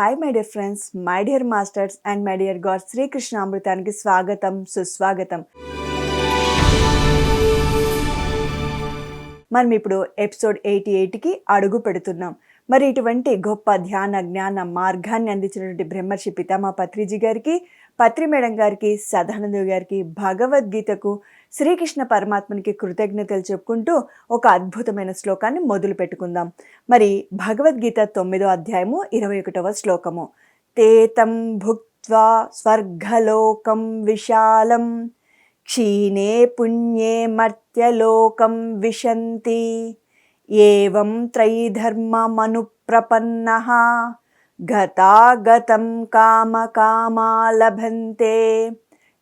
Hi my dear friends, my dear masters and my dear god Srikrishna అమృతానికి స్వాగతం సుస్వాగతం. మనం ఇప్పుడు ఎపిసోడ్ 88కి అడుగు పెడుతున్నాం. మరి ఇటువంటి గొప్ప ధ్యాన జ్ఞాన మార్గాన్ని అందించినటువంటి బ్రహ్మర్షి పితామహ పత్రిజీ గారికి, పత్రి మేడం గారికి, సదానంద గారికి, భగవద్గీతకు, శ్రీకృష్ణ పరమాత్మనికి కృతజ్ఞతలు చెప్పుకుంటూ ఒక అద్భుతమైన శ్లోకాన్ని మొదలు పెట్టుకుందాం. మరి భగవద్గీత 9వ అధ్యాయము 21వ శ్లోకము. తేతం భుక్త్వా స్వర్గలోకం విశాలం క్షీణే పుణ్యే మర్త్యలోకం విశంతి ఏవం త్రైధర్మమనుప్రపన్నః గతాగతం కామకామా లభంతే.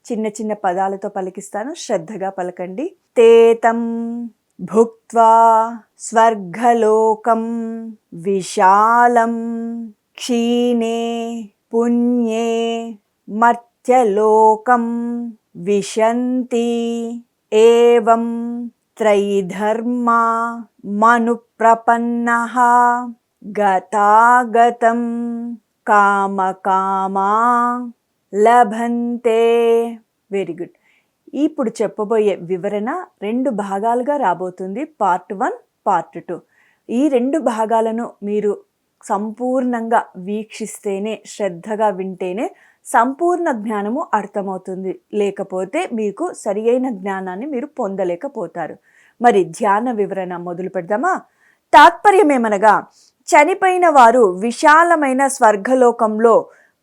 చిన్న చిన్న పదాలతో పలికిస్తాను, శ్రద్ధగా పలకండి. తేతం భుక్త్వా స్వర్గలోకం విశాలం క్షీణే పుణ్యే మర్త్యలోకం విశంతి ఏవం త్రైధర్మా మనుప్రపన్నః గతాగతం కామకామా లభంతే. Very good. ఇప్పుడు చెప్పబోయే వివరణ 2 భాగాలుగా రాబోతుంది. Part 1, part 2. ఈ 2 భాగాలను మీరు సంపూర్ణంగా వీక్షిస్తేనే, శ్రద్ధగా వింటేనే సంపూర్ణ జ్ఞానము అర్థమవుతుంది. లేకపోతే మీకు సరి అయిన జ్ఞానాన్ని మీరు పొందలేకపోతారు. మరి ధ్యాన వివరణ మొదలు పెడదామా? తాత్పర్యమేమనగా, చనిపోయిన వారు విశాలమైన స్వర్గలోకంలో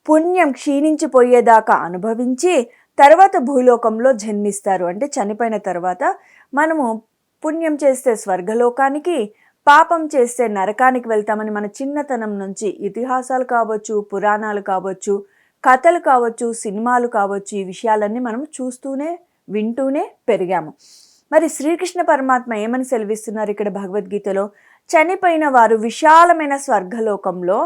పుణ్యం క్షీణించిపోయేదాకా అనుభవించి తర్వాత భూలోకంలో జన్మిస్తారు. అంటే చనిపోయిన తర్వాత మనము పుణ్యం చేస్తే స్వర్గలోకానికి, పాపం చేస్తే నరకానికి వెళ్తామని మన చిన్నతనం నుంచి ఇతిహాసాలు కావచ్చు, పురాణాలు కావచ్చు, కథలు కావచ్చు, సినిమాలు కావచ్చు, ఈ విషయాలన్నీ మనం చూస్తూనే వింటూనే పెరిగాము. మరి శ్రీకృష్ణ పరమాత్మ ఏమని సెలవిస్తున్నారు ఇక్కడ భగవద్గీతలో? చనిపోయిన వారు విశాలమైన స్వర్గలోకంలో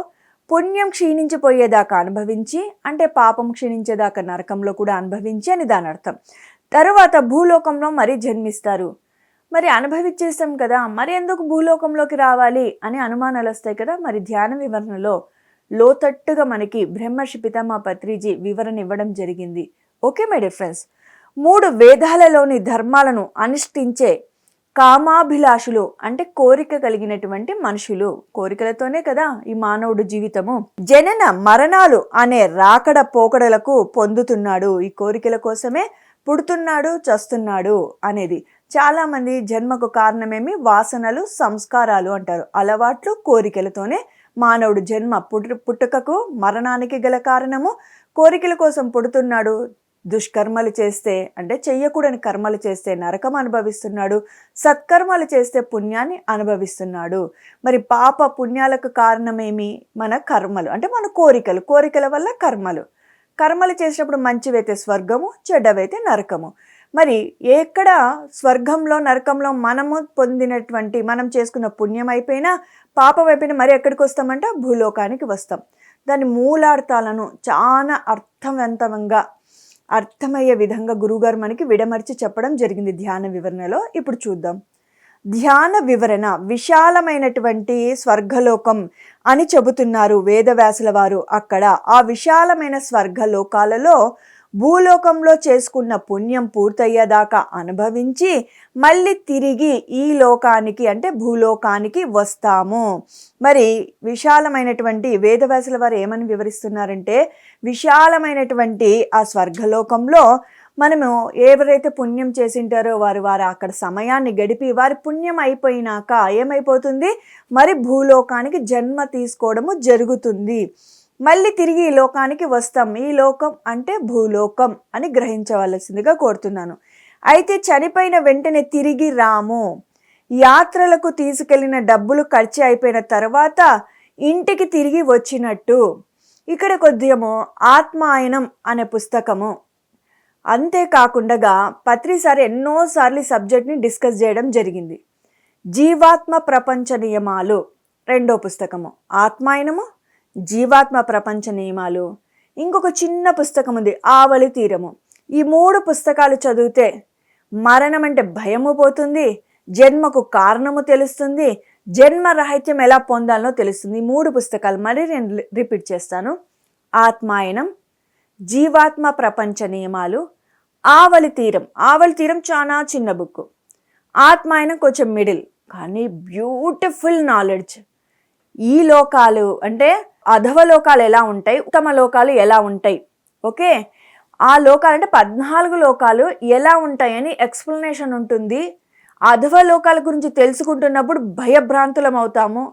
పుణ్యం క్షీణించిపోయేదాకా అనుభవించి, అంటే పాపం క్షీణించేదాకా నరకంలో కూడా అనుభవించి అని దాని అర్థం. తరువాత భూలోకంలో మరి జన్మిస్తారు. మరి అనుభవించేస్తాం కదా, మరి ఎందుకు భూలోకంలోకి రావాలి అని అనుమానాలు వస్తాయి కదా. మరి ధ్యాన వివరణలో లోతట్టుగా మనకి బ్రహ్మర్షి పితామహ పత్రిజీ వివరణ ఇవ్వడం జరిగింది. Okay my dear friends. 3 వేదాలలోని ధర్మాలను అనుష్ఠించే కామాభిలాషులు, అంటే కోరిక కలిగినటువంటి మనుషులు, కోరికలతోనే కదా ఈ మానవుడు జీవితము, జనన మరణాలు అనే రాకడ పోకడలకు పొందుతున్నాడు. ఈ కోరికల కోసమే పుడుతున్నాడు, చస్తున్నాడు అనేది. చాలామంది జన్మకు కారణమేమి? వాసనలు, సంస్కారాలు అంటారు. అలవాట్లు, కోరికలతోనే మానవుడు జన్మ. పుట్టుకకు మరణానికి గల కారణము కోరికల కోసం పుడుతున్నాడు. దుష్కర్మలు చేస్తే, అంటే చెయ్యకూడని కర్మలు చేస్తే నరకం అనుభవిస్తున్నాడు. సత్కర్మలు చేస్తే పుణ్యాన్ని అనుభవిస్తున్నాడు. మరి పాప పుణ్యాలకు కారణమేమి? మన కర్మలు, అంటే మన కోరికలు. కోరికల వల్ల కర్మలు చేసినప్పుడు మంచివైతే స్వర్గము, చెడ్డవైతే నరకము. మరి ఎక్కడ స్వర్గంలో, నరకంలో మనము పొందినటువంటి, మనం చేసుకున్న పుణ్యం అయిపోయినా, పాపం అయిపోయినా మరి ఎక్కడికి వస్తామంటే భూలోకానికి వస్తాం. దాని మూలార్థాలను చాలా అర్థవంతంగా, అర్థమయ్యే విధంగా గురువుగారు మనకి విడమర్చి చెప్పడం జరిగింది ధ్యాన వివరణలో. ఇప్పుడు చూద్దాం. ధ్యాన వివరణ విశాలమైనటువంటి స్వర్గలోకం అని చెబుతున్నారు వేదవ్యాసుల వారు. అక్కడ ఆ విశాలమైన స్వర్గలోకాలలో భూలోకంలో చేసుకున్న పుణ్యం పూర్తయ్యేదాకా అనుభవించి మళ్ళీ తిరిగి ఈ లోకానికి, అంటే భూలోకానికి వస్తాము. మరి విశాలమైనటువంటి వేదవ్యాసుల వారు ఏమని వివరిస్తున్నారంటే, విశాలమైనటువంటి ఆ స్వర్గలోకంలో మనము ఎవరైతే పుణ్యం చేసింటారో వారు అక్కడ సమయాన్ని గడిపి వారి పుణ్యం అయిపోయినాక ఏమైపోతుంది? మరి భూలోకానికి జన్మ తీసుకోవడము జరుగుతుంది. మళ్ళీ తిరిగి ఈ లోకానికి వస్తాం. ఈ లోకం అంటే భూలోకం అని గ్రహించవలసిందిగా కోరుతున్నాను. అయితే చనిపోయిన వెంటనే తిరిగి రాము. యాత్రలకు తీసుకెళ్లిన డబ్బులు ఖర్చు అయిపోయిన తర్వాత ఇంటికి తిరిగి వచ్చినట్టు. ఇక్కడ కొద్దిగా ఆత్మాయనం అనే పుస్తకము, అంతేకాకుండా పత్రిసారి ఎన్నోసార్లు ఈ సబ్జెక్ట్ని డిస్కస్ చేయడం జరిగింది. జీవాత్మ ప్రపంచ నియమాలు 2వ పుస్తకము, ఆత్మాయనము, జీవాత్మ ప్రపంచ నియమాలు. ఇంకొక చిన్న పుస్తకం ఉంది, ఆవలి తీరము. ఈ 3 పుస్తకాలు చదివితే మరణం అంటే భయము పోతుంది, జన్మకు కారణము తెలుస్తుంది, జన్మ రహిత్యం ఎలా పొందాలనో తెలుస్తుంది. ఈ 3 పుస్తకాలు మళ్ళీ నేను రిపీట్ చేస్తాను. ఆత్మాయనం, జీవాత్మ ప్రపంచ నియమాలు, ఆవలి తీరం చాలా చిన్న బుక్, ఆత్మాయనం కొంచెం మిడిల్ కానీ బ్యూటిఫుల్ నాలెడ్జ్. ఈ లోకాలు అంటే అధవ లోకాలు ఎలా ఉంటాయి, ఉత్తమ లోకాలు ఎలా ఉంటాయి, ఓకే, ఆ లోకాలు అంటే 14 లోకాలు ఎలా ఉంటాయని ఎక్స్ప్లెనేషన్ ఉంటుంది. అధవ లోకాల గురించి తెలుసుకుంటున్నప్పుడు భయభ్రాంతులం అవుతాము.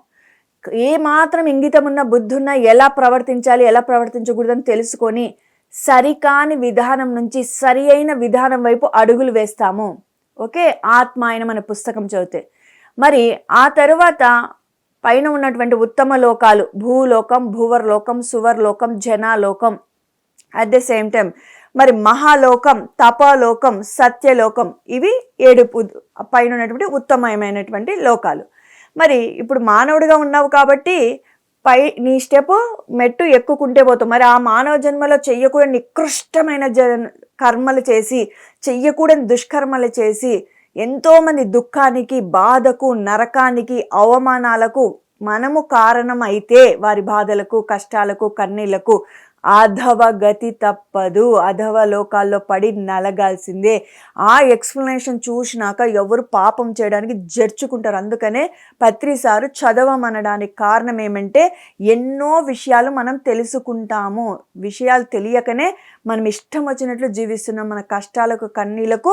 ఏమాత్రం ఇంగితం ఉన్న బుద్ధి ఉన్నా ఎలా ప్రవర్తించాలి ఎలా ప్రవర్తించకూడదని తెలుసుకొని సరికాని విధానం నుంచి సరి అయిన విధానం వైపు అడుగులు వేస్తాము. ఓకే, ఆత్మాయనం అనే పుస్తకం చదివితే. మరి ఆ తరువాత పైన ఉన్నటువంటి ఉత్తమ లోకాలు భూలోకం, భూవర్లోకం, సువర్లోకం, జనాలోకం, అట్ ద సేమ్ టైం మరి మహాలోకం, తపలోకం, సత్యలోకం, ఇవి 7 పైన ఉన్నటువంటి ఉత్తమమైనటువంటి లోకాలు. మరి ఇప్పుడు మానవుడిగా ఉన్నావు కాబట్టి నీ స్టెప్ మెట్టు ఎక్కుకుంటే పోతావు. మరి ఆ మానవ జన్మలో చెయ్యకూడని నికృష్టమైన కర్మలు చేసి, చెయ్యకూడని దుష్కర్మలు చేసి ఎంతోమంది దుఃఖానికి, బాధకు, నరకానికి, అవమానాలకు మనము కారణం అయితే వారి బాధలకు, కష్టాలకు, కన్నీళ్లకు అధవ గతి తప్పదు. అధవ లోకాల్లో పడి నలగాల్సిందే. ఆ ఎక్స్ప్లెనేషన్ చూసినాక ఎవరు పాపం చేయడానికి జడ్చుకుంటారు. అందుకనే పత్రిసారు చదవమనడానికి కారణం ఏమంటే ఎన్నో విషయాలు మనం తెలుసుకుంటాము. విషయాలు తెలియకనే మనం ఇష్టం వచ్చినట్లు జీవిస్తున్నాం. మన కష్టాలకు, కన్నీళ్లకు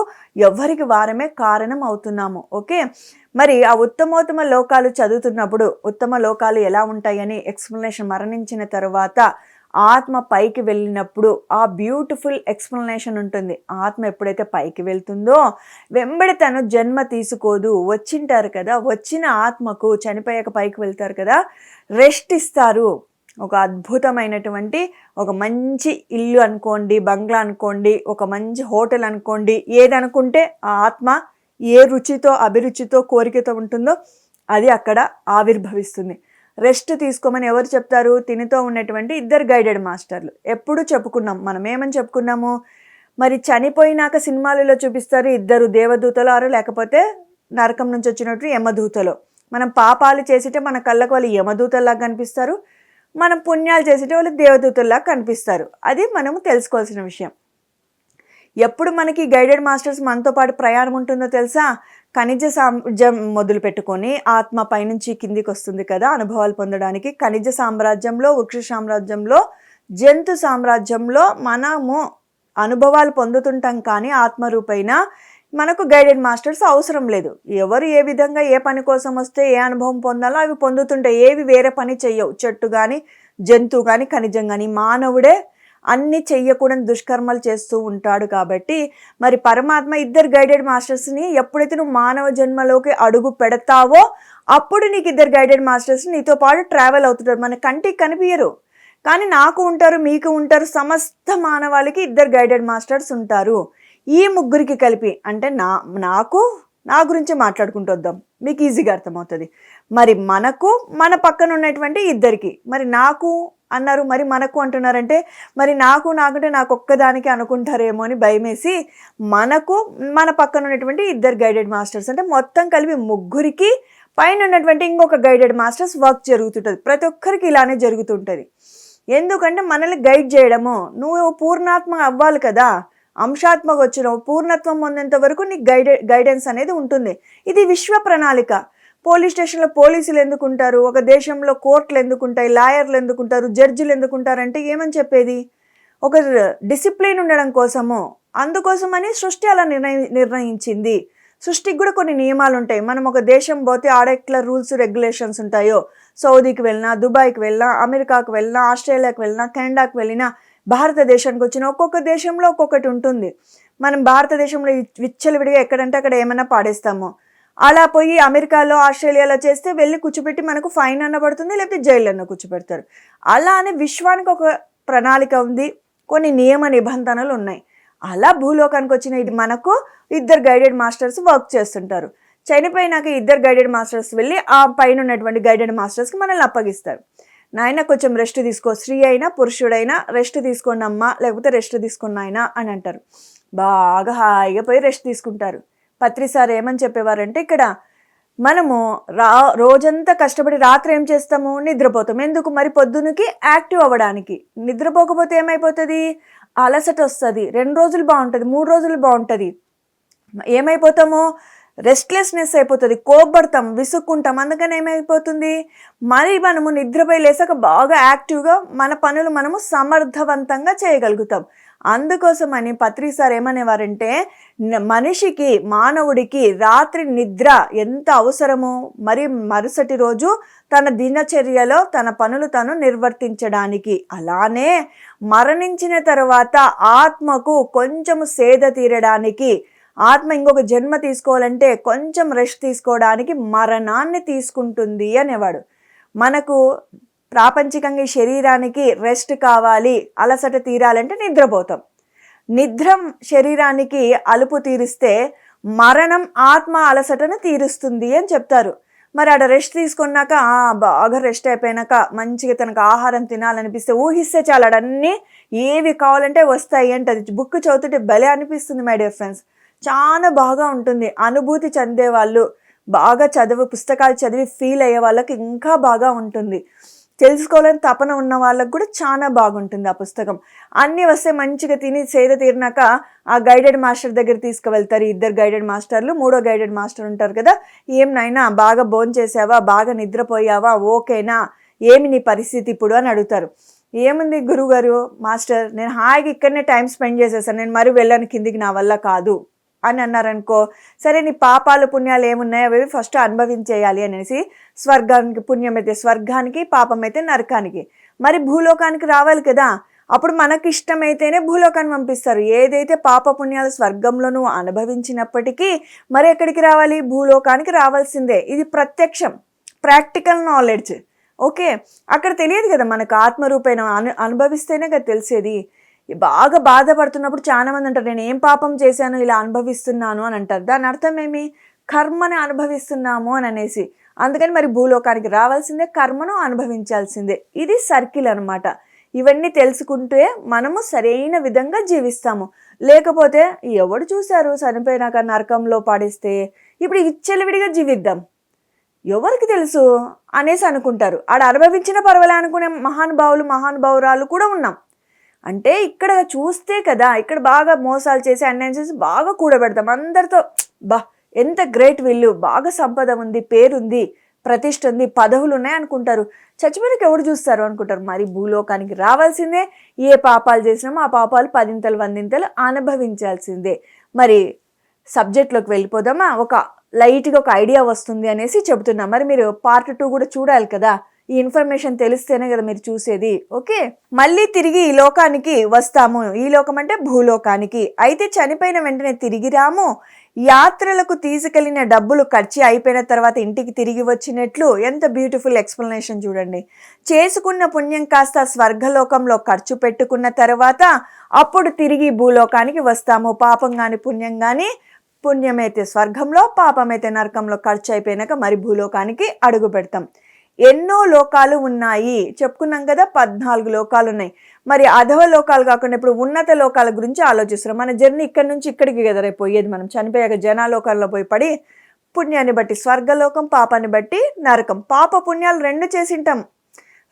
ఎవరికి వారమే కారణం అవుతున్నాము. ఓకే, మరి ఆ ఉత్తమోత్తమ లోకాలు చదువుతున్నప్పుడు ఉత్తమ లోకాలు ఎలా ఉంటాయని ఎక్స్ప్లెనేషన్ మరణించిన తర్వాత ఆత్మ పైకి వెళ్ళినప్పుడు ఆ బ్యూటిఫుల్ ఎక్స్ప్లెనేషన్ ఉంటుంది. ఆత్మ ఎప్పుడైతే పైకి వెళ్తుందో వెంబడి తను జన్మ తీసుకోదు. వచ్చింటారు కదా, వచ్చిన ఆత్మకు చనిపోయాక పైకి వెళ్తారు కదా, రెస్ట్ ఇస్తారు. ఒక అద్భుతమైనటువంటి ఒక మంచి ఇల్లు అనుకోండి, బంగ్లా అనుకోండి, ఒక మంచి హోటల్ అనుకోండి, ఏదనుకుంటే ఆ ఆత్మ ఏ రుచితో, అభిరుచితో, కోరికతో ఉంటుందో అది అక్కడ ఆవిర్భవిస్తుంది. రెస్ట్ తీసుకోమని ఎవరు చెప్తారు? తినితో ఉన్నటువంటి 2 గైడెడ్ మాస్టర్లు. ఎప్పుడు చెప్పుకున్నాం, మనం ఏమని చెప్పుకున్నాము, మరి చనిపోయినాక సినిమాలలో చూపిస్తారు 2 దేవదూతలు ఆరు లేకపోతే నరకం నుంచి వచ్చినట్టు యమదూతలు. మనం పాపాలు చేసితే మన కళ్ళకు వాళ్ళు యమదూతల్లాగా కనిపిస్తారు, మనం పుణ్యాలు చేసితే వాళ్ళు దేవదూతల్లాగా కనిపిస్తారు. అది మనము తెలుసుకోవాల్సిన విషయం. ఎప్పుడు మనకి గైడెడ్ మాస్టర్స్ మనతో పాటు ప్రయాణం ఉంటుందో తెలుసా? ఖనిజ సామ్రాజ్యం మొదలు పెట్టుకొని ఆత్మ పైనుంచి కిందికి వస్తుంది కదా అనుభవాలు పొందడానికి. ఖనిజ సామ్రాజ్యంలో, వృక్ష సామ్రాజ్యంలో, జంతు సామ్రాజ్యంలో మనము అనుభవాలు పొందుతుంటాం. కానీ ఆత్మరూపైన మనకు గైడెడ్ మాస్టర్స్ అవసరం లేదు. ఎవరు ఏ విధంగా ఏ పని కోసం వస్తే ఏ అనుభవం పొందాలో అవి పొందుతుంటాయి. ఏవి వేరే పని చెయ్యవు. చెట్టు కానీ, జంతువు కానీ, ఖనిజం కానీ. మానవుడే అన్ని చెయ్యకూడని దుష్కర్మలు చేస్తూ ఉంటాడు. కాబట్టి మరి పరమాత్మ 2 గైడెడ్ మాస్టర్స్ని ఎప్పుడైతే నువ్వు మానవ జన్మలోకి అడుగు పెడతావో అప్పుడు నీకు 2 గైడెడ్ మాస్టర్స్ నీతో పాటు ట్రావెల్ అవుతుంటారు. మన కంటికి కనిపించరు కానీ నాకు ఉంటారు, మీకు ఉంటారు. సమస్త మానవాళికి 2 గైడెడ్ మాస్టర్స్ ఉంటారు. ఈ ముగ్గురికి కలిపి అంటే నా గురించి మాట్లాడుకుంటూ వద్దాం, మీకు ఈజీగా అర్థమవుతుంది. మరి మనకు, మన పక్కన ఉన్నటువంటి 2కి, మరి నాకు అన్నారు, మరి మనకు అంటున్నారంటే మరి నాకంటే నాకు ఒక్కదానికి అనుకుంటారేమో అని భయమేసి మనకు, మన పక్కన ఉన్నటువంటి 2 గైడెడ్ మాస్టర్స్ అంటే మొత్తం కలిపి ముగ్గురికి, పైన ఉన్నటువంటి ఇంకొక గైడెడ్ మాస్టర్స్ వర్క్ జరుగుతుంటుంది. ప్రతి ఒక్కరికి ఇలానే జరుగుతుంటుంది. ఎందుకంటే మనల్ని గైడ్ చేయడము. నువ్వు పూర్ణాత్మ అవ్వాలి కదా, అంశాత్మకు వచ్చినావు, పూర్ణత్వం పొందేంత వరకు నీకు గైడెన్స్ అనేది ఉంటుంది. ఇది విశ్వ ప్రణాళిక. పోలీస్ స్టేషన్లో పోలీసులు ఎందుకుంటారు, ఒక దేశంలో కోర్టులు ఎందుకుంటాయి, లాయర్లు ఎందుకుంటారు, జడ్జిలు ఎందుకుంటారంటే ఏమని చెప్పేది, ఒక డిసిప్లిన్ ఉండడం కోసము. అందుకోసమని సృష్టి అలా నిర్ణయించింది. సృష్టికి కూడా కొన్ని నియమాలు ఉంటాయి. మనం ఒక దేశం పోతే ఆడెట్లా రూల్స్ రెగ్యులేషన్స్ ఉంటాయో, సౌదీకి వెళ్ళినా, దుబాయ్కి వెళ్ళినా, అమెరికాకు వెళ్ళినా, ఆస్ట్రేలియాకి వెళ్ళినా, కెనడాకి వెళ్ళినా, భారతదేశానికి వచ్చిన ఒక్కొక్క దేశంలో ఒక్కొక్కటి ఉంటుంది. మనం భారతదేశంలో విచ్చలవిడిగా ఎక్కడంటే అక్కడ ఏమైనా పాడేస్తాము. అలా పోయి అమెరికాలో, ఆస్ట్రేలియాలో చేస్తే వెళ్ళి కూర్చోబెట్టి మనకు ఫైన్ అన్న పడుతుంది, లేకపోతే జైలు అన్న కూర్చోబెడతారు. అలా అని విశ్వానికి ఒక ప్రణాళిక ఉంది, కొన్ని నియమ నిబంధనలు ఉన్నాయి. అలా భూలోకానికి వచ్చిన ఇది మనకు 2 గైడెడ్ మాస్టర్స్ వర్క్ చేస్తుంటారు. చనిపోయినాక 2 గైడెడ్ మాస్టర్స్ వెళ్ళి ఆ పైన ఉన్నటువంటి గైడెడ్ మాస్టర్స్కి మనల్ని అప్పగిస్తారు. నాయన కొంచెం రెస్ట్ తీసుకో, స్త్రీ అయినా పురుషుడైనా రెస్ట్ తీసుకోండి అమ్మా, లేకపోతే రెస్ట్ తీసుకోండి నాయన అని అంటారు. బాగా హాయిగా పోయి రెస్ట్ తీసుకుంటారు. పత్రి సార్ ఏమని చెప్పేవారంటే ఇక్కడ మనము రోజంతా కష్టపడి రాత్రి ఏం చేస్తాము, నిద్రపోతాం. ఎందుకు? మరి పొద్దునకి యాక్టివ్ అవ్వడానికి. నిద్రపోకపోతే ఏమైపోతుంది? అలసట వస్తుంది. 2 రోజులు బాగుంటుంది, 3 రోజులు బాగుంటుంది. ఏమైపోతాము? రెస్ట్లెస్నెస్ అయిపోతుంది, కోప్పడతాం, విసుక్కుంటాం. అందుకని ఏమైపోతుంది? మరి మనము నిద్రపోయి లేసాక బాగా యాక్టివ్గా మన పనులు మనము సమర్థవంతంగా చేయగలుగుతాం. అందుకోసమని పత్రి సార్ ఏమనేవారంటే మనిషికి, మానవుడికి రాత్రి నిద్ర ఎంత అవసరమో మరి మరుసటి రోజు తన దినచర్యలో తన పనులు తను నిర్వర్తించడానికి, అలానే మరణించిన తర్వాత ఆత్మకు కొంచెము సేద తీరడానికి, ఆత్మ ఇంకొక జన్మ తీసుకోవాలంటే కొంచెం రెస్ట్ తీసుకోవడానికి మరణాన్ని తీసుకుంటుంది అనేవాడు. మనకు ప్రాపంచికంగా ఈ శరీరానికి రెస్ట్ కావాలి, అలసట తీరాలంటే నిద్రపోతాం. నిద్ర శరీరానికి అలుపు తీరిస్తే మరణం ఆత్మ అలసటను తీరుస్తుంది అని చెప్తారు. మరి ఆడ రెస్ట్ తీసుకున్నాక బాగా రెస్ట్ అయిపోయినాక మంచిగా తనకు ఆహారం తినాలనిపిస్తే ఊహిస్తే చాలు ఆడన్నీ ఏవి కావాలంటే వస్తాయి అంటే అది బుక్ చదువుతుంటే భలే అనిపిస్తుంది మై డియర్ ఫ్రెండ్స్. చాలా బాగా ఉంటుంది. అనుభూతి చెందే వాళ్ళు, బాగా పుస్తకాలు చదివి ఫీల్ అయ్యే వాళ్ళకి ఇంకా బాగా ఉంటుంది. తెలుసుకోవాలని తపన ఉన్న వాళ్ళకు కూడా చాలా బాగుంటుంది ఆ పుస్తకం. అన్నీ వస్తే మంచిగా తిని సేద తీరినాక ఆ గైడెడ్ మాస్టర్ దగ్గర తీసుకువెళ్తారు. 2 గైడెడ్ మాస్టర్లు, 3వ గైడెడ్ మాస్టర్ ఉంటారు కదా. ఏం నాయనా బాగా భోంచేసావా, బాగా నిద్రపోయావా, ఓకేనా, ఏమి నీ పరిస్థితి ఇప్పుడు అని అడుగుతారు. ఏముంది గురువుగారు, మాస్టర్ నేను హాయిగా ఇక్కడనే టైం స్పెండ్ చేసేసాను, నేను మరి వెళ్ళాను కిందికి, నా వల్ల కాదు అని అన్నారనుకో, సరే నీ పాపాలు పుణ్యాలు ఏమున్నాయో అవి ఫస్ట్ అనుభవించేయాలి అనేసి స్వర్గానికి, పుణ్యం అయితే స్వర్గానికి, పాపం అయితే నరకానికి, మరి భూలోకానికి రావాలి కదా. అప్పుడు మనకి ఇష్టమైతేనే భూలోకాన్ని పంపిస్తారు. ఏదైతే పాప పుణ్యాలు స్వర్గంలో నువ్వు అనుభవించినప్పటికీ మరి ఎక్కడికి రావాలి? భూలోకానికి రావాల్సిందే. ఇది ప్రత్యక్షం, ప్రాక్టికల్ నాలెడ్జ్. ఓకే, అక్కడ తెలియదు కదా మనకు, ఆత్మరూపేణ అనుభవిస్తేనే కదా తెలిసేది. బాగా బాధపడుతున్నప్పుడు చాలా మంది అంటారు నేను ఏం పాపం చేశాను ఇలా అనుభవిస్తున్నాను అని అంటారు. దాని అర్థం ఏమి? కర్మని అనుభవిస్తున్నాము అని అనేసి. అందుకని మరి భూలోకానికి రావాల్సిందే, కర్మను అనుభవించాల్సిందే. ఇది సర్కిల్ అనమాట. ఇవన్నీ తెలుసుకుంటే మనము సరైన విధంగా జీవిస్తాము. లేకపోతే ఎవడు చూశారు చనిపోయినాక నరకంలో పాడేస్తే, ఇప్పుడు ఇచ్చలవిడిగా జీవిద్దాం, ఎవరికి తెలుసు అనేసి అనుకుంటారు. ఆడ అనుభవించిన పర్వాలే అనుకునే మహానుభావురాలు కూడా ఉన్నాం. అంటే ఇక్కడ చూస్తే కదా, ఇక్కడ బాగా మోసాలు చేసి అన్యాయం చేసి బాగా కూడబెడతాం అందరితో. ఎంత గ్రేట్ వీళ్ళు, బాగా సంపద ఉంది, పేరుంది, ప్రతిష్ఠ ఉంది, పదవులు ఉన్నాయి అనుకుంటారు. చచ్చిపోయినకి ఎవరు చూస్తారు అనుకుంటారు. మరి భూలోకానికి రావాల్సిందే, ఏ పాపాలు చేసినామో ఆ పాపాలు 10 100 అనుభవించాల్సిందే. మరి సబ్జెక్ట్లోకి వెళ్ళిపోదామా? ఒక లైట్గా ఒక ఐడియా వస్తుంది అనేసి చెబుతున్నా. మరి మీరు పార్ట్ 2 కూడా చూడాలి కదా, ఈ ఇన్ఫర్మేషన్ తెలిస్తేనే కదా మీరు చూసేది. ఓకే, మళ్ళీ తిరిగి ఈ లోకానికి వస్తాము. ఈ లోకం అంటే భూలోకానికి. అయితే చనిపోయిన వెంటనే తిరిగి రాము. యాత్రలకు తీసుకెళ్లిన డబ్బులు ఖర్చు అయిపోయిన తర్వాత ఇంటికి తిరిగి వచ్చినట్లు. ఎంత బ్యూటిఫుల్ ఎక్స్ప్లెనేషన్ చూడండి. చేసుకున్న పుణ్యం కాస్త స్వర్గలోకంలో ఖర్చు పెట్టుకున్న తర్వాత అప్పుడు తిరిగి భూలోకానికి వస్తాము. పాపం కానీ పుణ్యం కానీ, పుణ్యమైతే స్వర్గంలో, పాపమైతే నరకంలో ఖర్చు అయిపోయినాక మరి భూలోకానికి అడుగు పెడతాం. ఎన్నో లోకాలు ఉన్నాయి చెప్పుకున్నాం కదా, 14 లోకాలు ఉన్నాయి. మరి అధవ లోకాలు కాకుండా ఇప్పుడు ఉన్నత లోకాల గురించి ఆలోచిస్తున్నాం. మన జర్నీ ఇక్కడి నుంచి ఇక్కడికి కదా రేపు పోయేది. మనం చనిపోయాక జనాలోకాల్లో పోయి పడి పుణ్యాన్ని బట్టి స్వర్గలోకం, పాపాన్ని బట్టి నరకం. పాప పుణ్యాలు 2 చేసింటాం,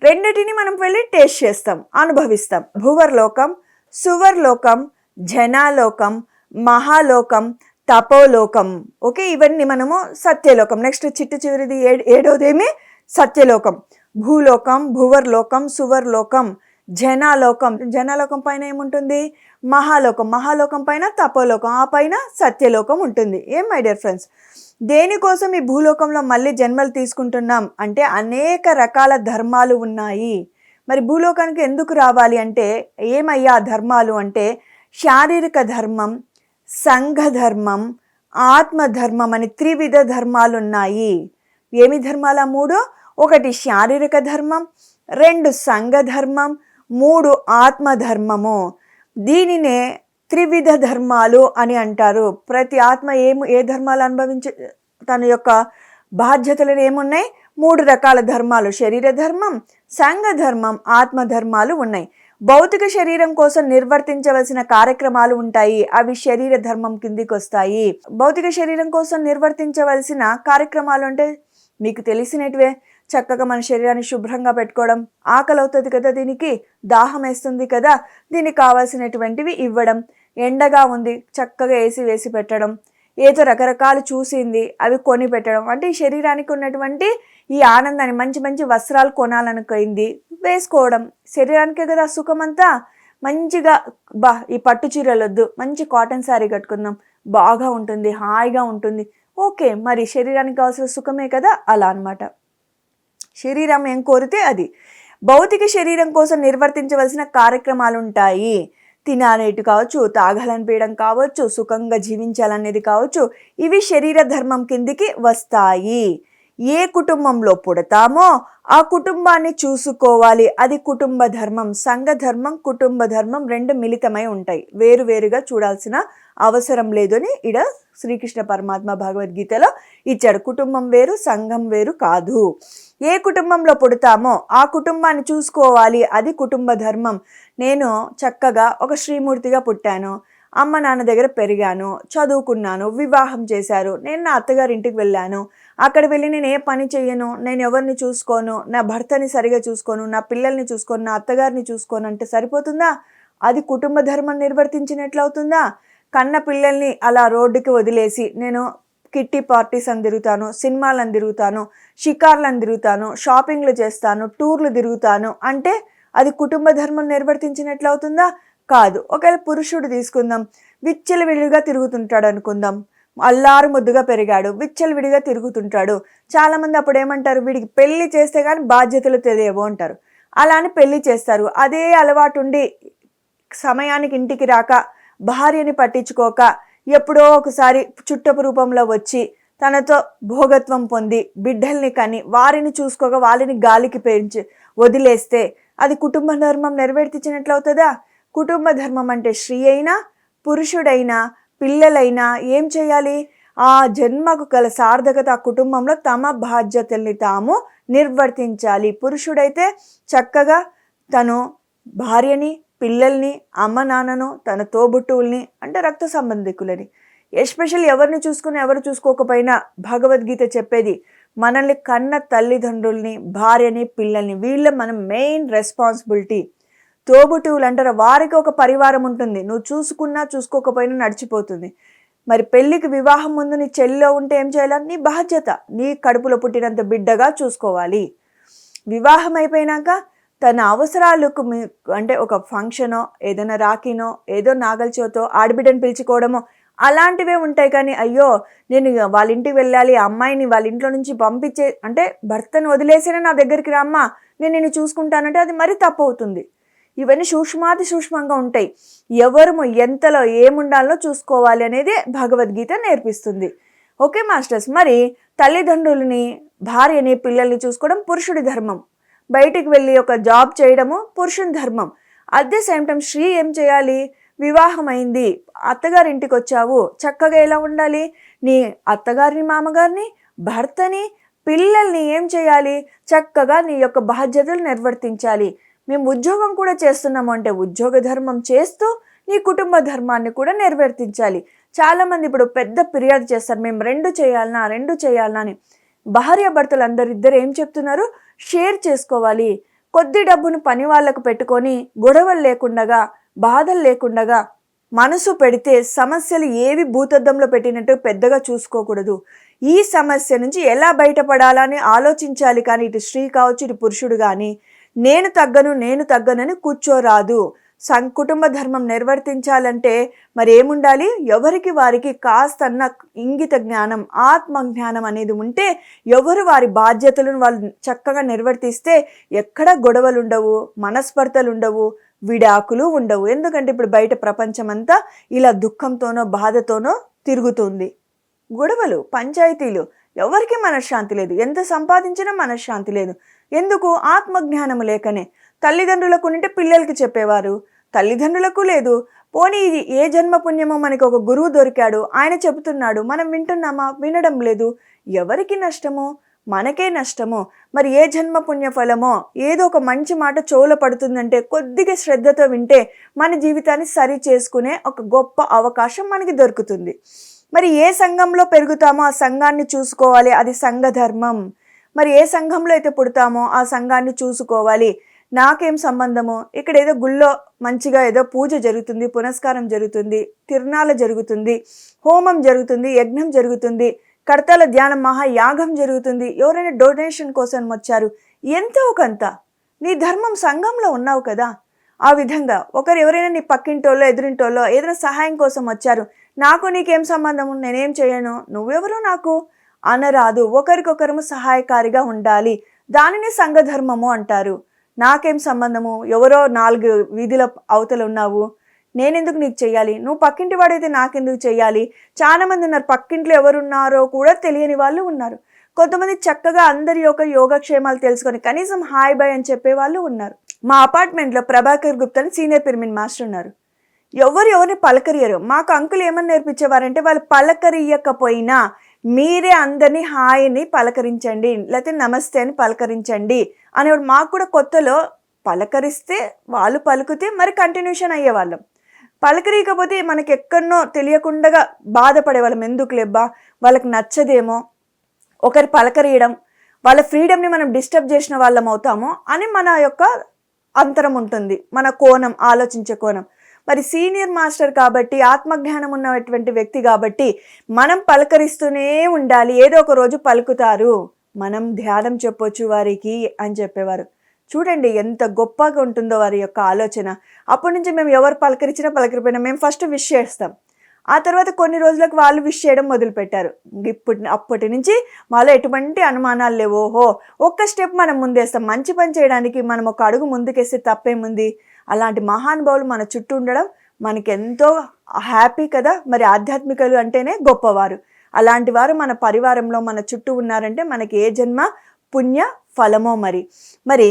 రెండిటిని మనం వెళ్ళి టేస్ట్ చేస్తాం, అనుభవిస్తాం. భువర్లోకం, సువర్లోకం, జనాలోకం, మహాలోకం, తపోలోకం. ఓకే, ఇవన్నీ మనము సత్యలోకం. నెక్స్ట్ చివరిది 7వదేమి సత్యలోకం. భూలోకం, భువర్లోకం, సువర్లోకం, జనాలోకం. జనాలోకం పైన ఏముంటుంది? మహాలోకం. మహాలోకం పైన తపోలోకం, ఆ పైన సత్యలోకం ఉంటుంది. ఏం మై డియర్ ఫ్రెండ్స్, దేనికోసం ఈ భూలోకంలో మళ్ళీ జన్మలు తీసుకుంటున్నాం అంటే అనేక రకాల ధర్మాలు ఉన్నాయి. మరి భూలోకానికి ఎందుకు రావాలి అంటే ఏమయ్యా ధర్మాలు అంటే శారీరక ధర్మం, సంఘ ధర్మం, ఆత్మధర్మం అని 3 విధ ధర్మాలు ఉన్నాయి. ఏమి ధర్మాల? 3. 1 శారీరక ధర్మం, 2 సంఘ ధర్మం, 3 ఆత్మధర్మము. దీనినే త్రివిధ ధర్మాలు అని అంటారు. ప్రతి ఆత్మ ఏ ధర్మాలు అనుభవించే తన యొక్క బాధ్యతలు ఏమున్నాయి? 3 రకాల ధర్మాలు, శరీర ధర్మం, సంఘ ధర్మం, ఆత్మధర్మాలు ఉన్నాయి. భౌతిక శరీరం కోసం నిర్వర్తించవలసిన కార్యక్రమాలు ఉంటాయి, అవి శరీర ధర్మం కిందికి వస్తాయి. భౌతిక శరీరం కోసం నిర్వర్తించవలసిన కార్యక్రమాలు అంటే మీకు తెలిసినటివే. చక్కగా మన శరీరాన్ని శుభ్రంగా పెట్టుకోవడం, ఆకలి అవుతుంది కదా, దీనికి దాహం వేస్తుంది కదా, దీనికి కావాల్సినటువంటివి ఇవ్వడం, ఎండగా ఉంది చక్కగా ఏసీ వేసి పెట్టడం, ఏదో రకరకాలు చూసింది అవి కొని పెట్టడం, అంటే ఈ శరీరానికి ఉన్నటువంటి ఈ ఆనందాన్ని, మంచి మంచి వస్త్రాలు కొనాలనుకుంది వేసుకోవడం, శరీరానికే కదా సుఖం అంతా. మంచిగా ఈ పట్టు చీరలు వద్దు, మంచి కాటన్ శారీ కట్టుకుందాం, బాగా ఉంటుంది, హాయిగా ఉంటుంది. ఓకే, మరి శరీరానికి కావాల్సిన సుఖమే కదా, అలా అనమాట. శరీరం ఏం కోరితే అది. భౌతిక శరీరం కోసం నిర్వర్తించవలసిన కార్యక్రమాలు ఉంటాయి. తినాలేటి కావచ్చు, తాగాలనిపించడం కావచ్చు, సుఖంగా జీవించాలనేది కావచ్చు, ఇవి శరీర ధర్మం కిందికి వస్తాయి. ఏ కుటుంబంలో పుడతామో ఆ కుటుంబాన్ని చూసుకోవాలి, అది కుటుంబ ధర్మం. సంఘ ధర్మం, కుటుంబ ధర్మం రెండు మిళితమై ఉంటాయి, వేరువేరుగా చూడాల్సిన అవసరం లేదు అని ఇడ శ్రీకృష్ణ పరమాత్మ భగవద్గీతలో ఇచ్చాడు. కుటుంబం వేరు, సంఘం వేరు కాదు. ఏ కుటుంబంలో పుడతామో ఆ కుటుంబాన్ని చూసుకోవాలి, అది కుటుంబ ధర్మం. నేను చక్కగా ఒక శ్రీమూర్తిగా పుట్టాను, అమ్మ నాన్న దగ్గర పెరిగాను, చదువుకున్నాను, వివాహం చేశారు, నేను నా అత్తగారి ఇంటికి వెళ్ళాను, అక్కడ వెళ్ళి నేను ఏ పని చెయ్యను, నేను ఎవరిని చూసుకోను, నా భర్తని సరిగా చూసుకోను, నా పిల్లల్ని చూసుకోను, నా అత్తగారిని చూసుకోను అంటే సరిపోతుందా? అది కుటుంబ ధర్మం నిర్వర్తించినట్లవుతుందా? కన్న పిల్లల్ని అలా రోడ్డుకి వదిలేసి నేను కిట్టి పార్టీస్ అని తిరుగుతాను, సినిమాలను తిరుగుతాను, షికార్లను తిరుగుతాను, షాపింగ్లు చేస్తాను, టూర్లు తిరుగుతాను అంటే అది కుటుంబ ధర్మం నిర్వర్తించినట్లవుతుందా? కాదు. ఒకవేళ పురుషుడు తీసుకుందాం, విచ్చలవిడిగా తిరుగుతుంటాడు అనుకుందాం, అల్లారు ముద్దుగా పెరిగాడు, విచ్చలవిడిగా తిరుగుతుంటాడు. చాలామంది అప్పుడు ఏమంటారు, వీడికి పెళ్లి చేస్తే కానీ బాధ్యతలు తెలియవు అంటారు. అలా అని పెళ్లి చేస్తారు. అదే అలవాటు ఉండి సమయానికి ఇంటికి రాక, భార్యని పట్టించుకోక, ఎప్పుడో ఒకసారి చుట్టపు రూపంలో వచ్చి తనతో భోగత్వం పొంది బిడ్డల్ని కని వారిని చూసుకోక వాళ్ళని గాలికి పెంచి వదిలేస్తే అది కుటుంబ ధర్మం నెరవేర్తించినట్లవుతుందా? కుటుంబ ధర్మం అంటే స్త్రీ అయినా పురుషుడైనా పిల్లలైనా ఏం చేయాలి? ఆ జన్మకు గల సార్థకత ఆ కుటుంబంలో తమ బాధ్యతల్ని తాము నిర్వర్తించాలి. పురుషుడైతే చక్కగా తను భార్యని, పిల్లల్ని, అమ్మ నాన్నను, తన తోబుట్టువుల్ని అంటే రక్త సంబంధికులని, ఎస్పెషల్ ఎవరిని చూసుకుని ఎవరు చూసుకోకపోయినా భగవద్గీత చెప్పేది మనల్ని కన్న తల్లిదండ్రుల్ని, భార్యని, పిల్లల్ని, వీళ్ళ మనం మెయిన్ రెస్పాన్సిబిలిటీ. తోబుట్టువులు అంటారు, వారికి ఒక పరివారం ఉంటుంది, నువ్వు చూసుకున్నా చూసుకోకపోయినా నడిచిపోతుంది. మరి పెళ్ళికి వివాహం ముందు నీ చెల్లిలో ఉంటే ఏం చేయాలి? నీ బాధ్యత, నీ కడుపులో పుట్టినంత బిడ్డగా చూసుకోవాలి. వివాహం అయిపోయినాక తన అవసరాలకు అంటే ఒక ఫంక్షనో, ఏదైనా రాఖీనో, ఏదో నాగల్చోతో ఆడబిడ్డను పిలుచుకోవడమో అలాంటివే ఉంటాయి. కానీ అయ్యో నేను వాళ్ళ ఇంటికి వెళ్ళాలి, అమ్మాయిని వాళ్ళ ఇంట్లో నుంచి పంపించే అంటే భర్తను వదిలేసినా నా దగ్గరికి రామ్మా, నేను నిన్ను చూసుకుంటానంటే అది మరీ తప్పు అవుతుంది. ఇవన్నీ సూక్ష్మాతి సూక్ష్మంగా ఉంటాయి. ఎవరు ఎంతలో ఏముండాలో చూసుకోవాలి అనేది భగవద్గీత నేర్పిస్తుంది. ఓకే మాస్టర్స్, మరి తల్లిదండ్రులని, భార్యని, పిల్లల్ని చూసుకోవడం పురుషుడి ధర్మం. బయటికి వెళ్ళి ఒక జాబ్ చేయడము పురుషుని ధర్మం. అట్ ది సేమ్ టైం స్త్రీ ఏం చేయాలి? వివాహం అయింది, అత్తగారింటికి వచ్చావు, చక్కగా ఎలా ఉండాలి? నీ అత్తగారిని, మామగారిని, భర్తని, పిల్లల్ని ఏం చేయాలి? చక్కగా నీ యొక్క బాధ్యతలు నిర్వర్తించాలి. మేము ఉద్యోగం కూడా చేస్తున్నాము అంటే ఉద్యోగ ధర్మం చేస్తూ నీ కుటుంబ ధర్మాన్ని కూడా నిర్వర్తించాలి. చాలామంది ఇప్పుడు పెద్ద ఫిర్యాదు చేస్తారు, మేము రెండు చేయాలనా అని. భార్య భర్తలు ఇద్దరు ఏం చెప్తున్నారు? షేర్ చేసుకోవాలి. కొద్ది డబ్బును పని వాళ్ళకు పెట్టుకొని గొడవలు లేకుండగా, బాధలు లేకుండగా మనసు పెడితే సమస్యలు ఏవి భూతద్దంలో పెట్టినట్టు పెద్దగా చూసుకోకూడదు. ఈ సమస్య నుంచి ఎలా బయటపడాలని ఆలోచించాలి. కానీ ఇటు స్త్రీ కావచ్చు, ఇటు పురుషుడు కానీ నేను తగ్గనని కూర్చోరాదు. కుటుంబ ధర్మం నిర్వర్తించాలంటే మరి ఏముండాలి? ఎవరికి వారికి కాస్తన్న ఇంగిత జ్ఞానం, ఆత్మ జ్ఞానం అనేది ఉంటే ఎవరు వారి బాధ్యతలను వాళ్ళు చక్కగా నిర్వర్తిస్తే ఎక్కడ గొడవలు ఉండవు, మనస్పర్ధలు ఉండవు, విడాకులు ఉండవు. ఎందుకంటే ఇప్పుడు బయట ప్రపంచం అంతా ఇలా దుఃఖంతోనో బాధతోనో తిరుగుతుంది. గొడవలు, పంచాయతీలు, ఎవరికి మనశ్శాంతి లేదు, ఎంత సంపాదించినా మనశ్శాంతి లేదు. ఎందుకు? ఆత్మజ్ఞానము లేకనే. తల్లిదండ్రులకు ఉంటే పిల్లలకి చెప్పేవారు, తల్లిదండ్రులకు లేదు. పోనీ ఇది ఏ జన్మ పుణ్యమో మనకి ఒక గురువు దొరికాడు, ఆయన చెబుతున్నాడు, మనం వింటున్నామా? వినడం లేదు. ఎవరికి నష్టము? మనకే నష్టము. మరి ఏ జన్మ పుణ్యఫలమో ఏదో ఒక మంచి మాట చెవులో పడుతుందంటే కొద్దిగా శ్రద్ధతో వింటే మన జీవితాన్ని సరి చేసుకునే ఒక గొప్ప అవకాశం మనకి దొరుకుతుంది. మరి ఏ సంఘంలో పెరుగుతామో ఆ సంఘాన్ని చూసుకోవాలి, అది సంఘ ధర్మం. మరి ఏ సంఘంలో అయితే పుడతామో ఆ సంఘాన్ని చూసుకోవాలి. నాకేం సంబంధము, ఇక్కడ ఏదో గుళ్ళో మంచిగా ఏదో పూజ జరుగుతుంది, పునస్కారం జరుగుతుంది, తిరునాళ్ళ జరుగుతుంది, హోమం జరుగుతుంది, యజ్ఞం జరుగుతుంది, కర్తల ధ్యానం మహాయాగం జరుగుతుంది, ఎవరైనా డొనేషన్ కోసం వచ్చారు, ఎంతో కొంత నీ ధర్మం సంఘంలో ఉన్నావు కదా. ఆ విధంగా ఒకరు ఎవరైనా నీ పక్కింటోళ్ళో ఎదురింటోళ్ళో ఏదైనా సహాయం కోసం వచ్చారు, నాకు నీకేం సంబంధము, నేనేం చేయను, నువ్వెవరో నాకు అనరాదు. ఒకరికొకరము సహాయకారిగా ఉండాలి, దానిని సంఘధర్మము అంటారు. నాకేం సంబంధము, ఎవరో 4 వీధుల అవతల ఉన్నావు, నేనెందుకు నీకు చెయ్యాలి, నువ్వు పక్కింటి వాడైతే నాకెందుకు చెయ్యాలి. చాలా మంది ఉన్నారు, పక్కింట్లో ఎవరున్నారో కూడా తెలియని వాళ్ళు ఉన్నారు. కొంతమంది చక్కగా అందరి యొక్క యోగక్షేమాలు తెలుసుకొని కనీసం హాయ్ బాయ్ అని చెప్పే వాళ్ళు ఉన్నారు. మా అపార్ట్మెంట్లో ప్రభాకర్ గుప్తా అని సీనియర్ పిరమిడ్ మాస్టర్ ఉన్నారు. ఎవరిని పలకరియరు. మాకు అంకులు ఏమని నేర్పించేవారంటే, వాళ్ళు పలకరియకపోయినా మీరే అందరినీ హాయ్ని పలకరించండి, లేకపోతే నమస్తే అని పలకరించండి అనేవాడు. మాకు కూడా కొత్తలో పలకరిస్తే వాళ్ళు పలుకుతే మరి కంటిన్యూషన్ అయ్యేవాళ్ళం. పలకరియకపోతే మనకి ఎక్కడనో తెలియకుండా బాధపడేవాళ్ళం. ఎందుకు లేబ్బా, వాళ్ళకి నచ్చదేమో, ఒకరి పలకరియడం వాళ్ళ ఫ్రీడమ్ని మనం డిస్టర్బ్ చేసిన వాళ్ళం అవుతామో అని మన యొక్క అంతరం ఉంటుంది, మన కోణం, ఆలోచించే కోణం. మరి సీనియర్ మాస్టర్ కాబట్టి, ఆత్మజ్ఞానం ఉన్నటువంటి వ్యక్తి కాబట్టి మనం పలకరిస్తూనే ఉండాలి. ఏదో ఒక రోజు పలుకుతారు, మనం ధ్యానం చెప్పొచ్చు వారికి అని చెప్పేవారు. చూడండి ఎంత గొప్పగా ఉంటుందో వారి యొక్క ఆలోచన. అప్పటి నుంచి మేము ఎవరు పలకరించినా పలకరిపోయినా మేము ఫస్ట్ విష్ చేస్తాం. ఆ తర్వాత కొన్ని రోజులకు వాళ్ళు విష్ చేయడం మొదలుపెట్టారు. అప్పటి నుంచి మాలో ఎటువంటి అనుమానాలు లేవు. ఓహో, ఒక్క స్టెప్ మనం ముందేస్తాం, మంచి పని చేయడానికి మనం ఒక అడుగు ముందుకేస్తే తప్పేముంది. అలాంటి మహానుభావులు మన చుట్టూ ఉండడం మనకి ఎంతో హ్యాపీ కదా. మరి ఆధ్యాత్మికలు అంటేనే గొప్పవారు. అలాంటి వారు మన పరివారంలో మన చుట్టూ ఉన్నారంటే మనకి ఏ జన్మ పుణ్య ఫలమో. మరి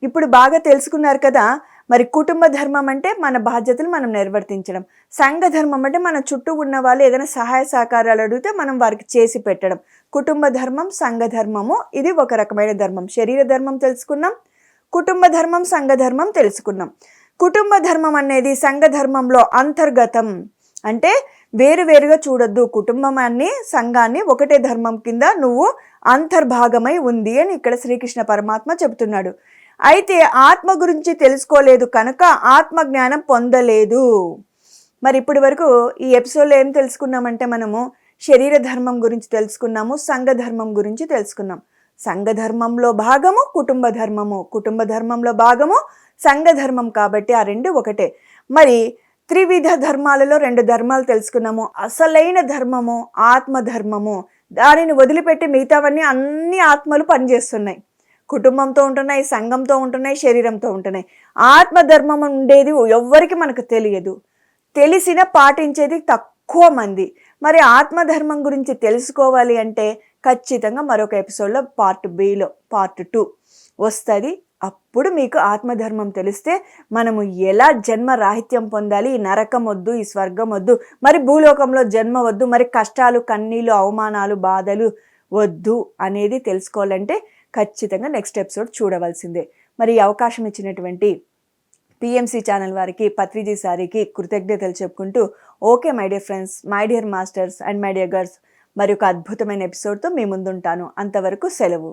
ఇప్పుడు బాగా తెలుసుకున్నారు కదా. మరి కుటుంబ ధర్మం అంటే మన బాధ్యతలు మనం నిర్వర్తించడం, సంఘ ధర్మం అంటే మన చుట్టూ ఉన్న వాళ్ళు ఏదైనా సహాయ సహకారాలు అడిగితే మనం వారికి చేసి పెట్టడం. కుటుంబ ధర్మం, సంఘ ధర్మము ఇది ఒక రకమైన ధర్మం. శరీర ధర్మం తెలుసుకున్నాం, కుటుంబ ధర్మం, సంఘ ధర్మం తెలుసుకున్నాం. కుటుంబ ధర్మం అనేది సంఘ ధర్మంలో అంతర్గతం, అంటే వేరువేరుగా చూడొద్దు. కుటుంబాన్ని సంఘాన్ని ఒకటే ధర్మం కింద నువ్వు అంతర్భాగమై ఉంది అని ఇక్కడ శ్రీకృష్ణ పరమాత్మ చెబుతున్నాడు. అయితే ఆత్మ గురించి తెలుసుకోలేదు కనుక ఆత్మజ్ఞానం పొందలేదు. మరి ఇప్పటి వరకు ఈ ఎపిసోడ్లో ఏం తెలుసుకున్నామంటే, మనము శరీర ధర్మం గురించి తెలుసుకున్నాము, సంఘ ధర్మం గురించి తెలుసుకున్నాం. సంఘ ధర్మంలో భాగము కుటుంబ ధర్మము, కుటుంబ ధర్మంలో భాగము సంఘ ధర్మం. కాబట్టి ఆ రెండు ఒకటే. మరి త్రివిధ ధర్మాలలో 2 ధర్మాలు తెలుసుకున్నాము. అసలైన ధర్మము ఆత్మధర్మము. దానిని వదిలిపెట్టి మిగతావన్నీ అన్ని ఆత్మలు పనిచేస్తున్నాయి. కుటుంబంతో ఉంటున్నాయి, సంఘంతో ఉంటున్నాయి, శరీరంతో ఉంటున్నాయి. ఆత్మధర్మం ఉండేది ఎవ్వరికి మనకు తెలియదు, తెలిసిన పాటించేది తక్కువ మంది. మరి ఆత్మధర్మం గురించి తెలుసుకోవాలి అంటే ఖచ్చితంగా మరొక ఎపిసోడ్లో పార్ట్ బిలో పార్ట్ 2 వస్తుంది. అప్పుడు మీకు ఆత్మధర్మం తెలిస్తే మనము ఎలా జన్మ రాహిత్యం పొందాలి, ఈ నరకం వద్దు, ఈ స్వర్గం వద్దు, మరి భూలోకంలో జన్మ వద్దు, మరి కష్టాలు, కన్నీళ్ళు, అవమానాలు, బాధలు వద్దు అనేది తెలుసుకోవాలంటే ఖచ్చితంగా నెక్స్ట్ ఎపిసోడ్ చూడవలసిందే. మరి ఈ అవకాశం ఇచ్చినటువంటి పిఎంసి ఛానల్ వారికి, పత్రిజీ సారికి కృతజ్ఞతలు చెప్పుకుంటూ, okay my dear friends, my dear masters and my dear girls, మరి ఒక అద్భుతమైన ఎపిసోడ్తో మీ ముందుంటాను. అంతవరకు సెలవు.